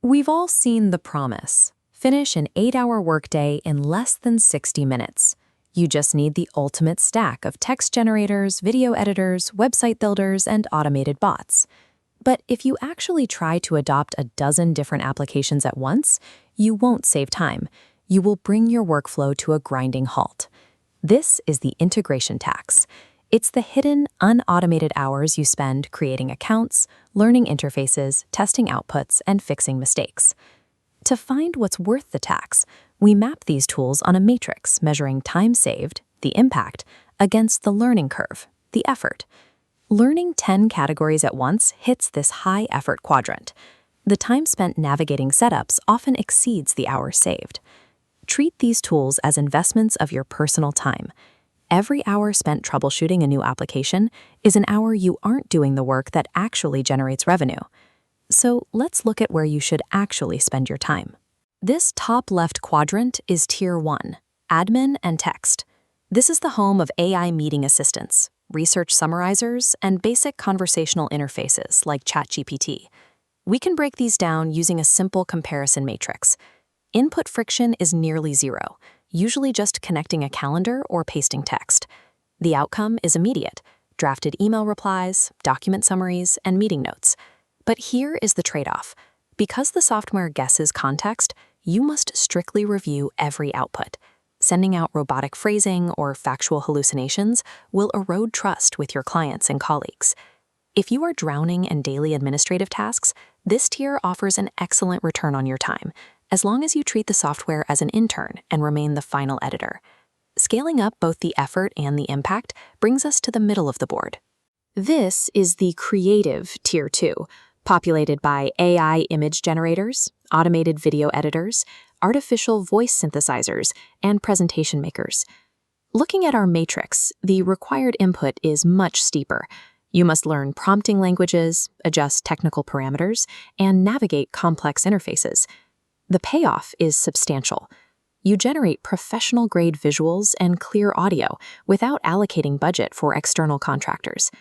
We've all seen the promise. Finish an 8-hour workday in less than 60 minutes. You just need the ultimate stack of text generators, video editors, website builders, and automated bots. But if you actually try to adopt a dozen different applications at once, you won't save time. You will bring your workflow to a grinding halt. This is the integration tax. It's the hidden, unautomated hours you spend creating accounts, learning interfaces, testing outputs, and fixing mistakes. To find what's worth the tax, we map these tools on a matrix measuring time saved, the impact, against the learning curve, the effort. Learning 10 categories at once hits this high-effort quadrant. The time spent navigating setups often exceeds the hours saved. Treat these tools as investments of your personal time. Every hour spent troubleshooting a new application is an hour you aren't doing the work that actually generates revenue. So let's look at where you should actually spend your time. This top left quadrant is Tier 1, Admin and Text. This is the home of AI meeting assistants, research summarizers, and basic conversational interfaces like chatgpt. We can break these down using a simple comparison matrix. Input friction is nearly zero, usually just connecting a calendar or pasting text. The outcome is immediate: drafted email replies, document summaries, and meeting notes. But here is the trade-off. Because the software guesses context, you must strictly review every output. Sending out robotic phrasing or factual hallucinations will erode trust with your clients and colleagues. If you are drowning in daily administrative tasks, this tier offers an excellent return on your time, as long as you treat the software as an intern and remain the final editor. Scaling up both the effort and the impact brings us to the middle of the board. This is the creative Tier 2, populated by AI image generators, automated video editors, artificial voice synthesizers, and presentation makers. Looking at our matrix, the required input is much steeper. You must learn prompting languages, adjust technical parameters, and navigate complex interfaces. The payoff is substantial. You generate professional-grade visuals and clear audio without allocating budget for external contractors.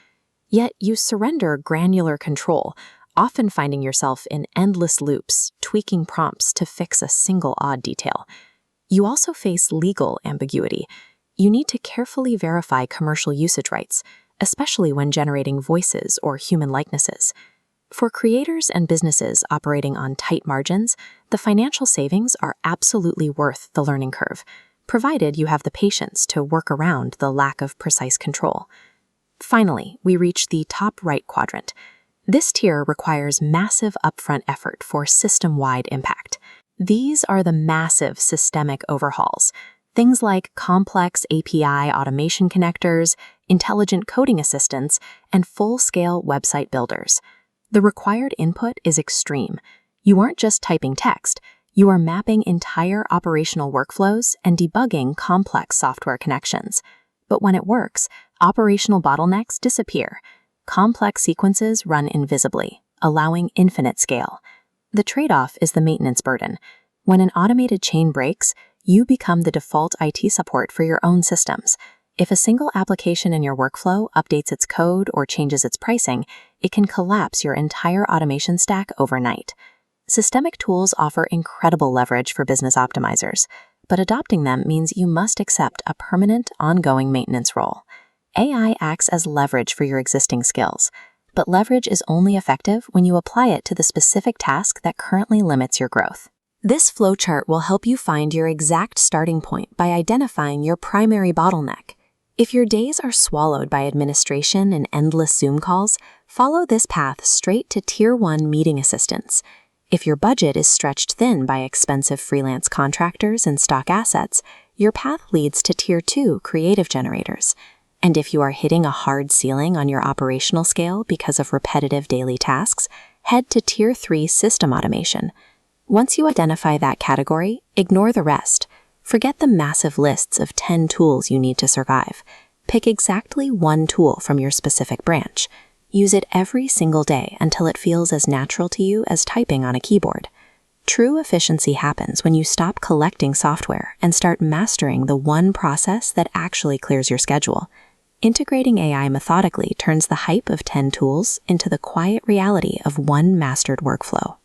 Yet you surrender granular control, often finding yourself in endless loops, tweaking prompts to fix a single odd detail. You also face legal ambiguity. You need to carefully verify commercial usage rights, especially when generating voices or human likenesses. For creators and businesses operating on tight margins, the financial savings are absolutely worth the learning curve, provided you have the patience to work around the lack of precise control. Finally, we reach the top right quadrant. This tier requires massive upfront effort for system-wide impact. These are the massive systemic overhauls, things like complex API automation connectors, intelligent coding assistants, and full-scale website builders. The required input is extreme. You aren't just typing text, you are mapping entire operational workflows and debugging complex software connections. But when it works, operational bottlenecks disappear. Complex sequences run invisibly, allowing infinite scale. The trade-off is the maintenance burden. When an automated chain breaks, you become the default IT support for your own systems. If a single application in your workflow updates its code or changes its pricing, it can collapse your entire automation stack overnight. Systemic tools offer incredible leverage for business optimizers, but adopting them means you must accept a permanent, ongoing maintenance role. AI acts as leverage for your existing skills, but leverage is only effective when you apply it to the specific task that currently limits your growth. This flowchart will help you find your exact starting point by identifying your primary bottleneck. If your days are swallowed by administration and endless Zoom calls, follow this path straight to Tier 1 meeting assistants. If your budget is stretched thin by expensive freelance contractors and stock assets, your path leads to Tier 2 creative generators. And if you are hitting a hard ceiling on your operational scale because of repetitive daily tasks, head to Tier 3 system automation. Once you identify that category, ignore the rest. Forget the massive lists of 10 tools you need to survive. Pick exactly one tool from your specific branch. Use it every single day until it feels as natural to you as typing on a keyboard. True efficiency happens when you stop collecting software and start mastering the one process that actually clears your schedule. Integrating AI methodically turns the hype of 10 tools into the quiet reality of one mastered workflow.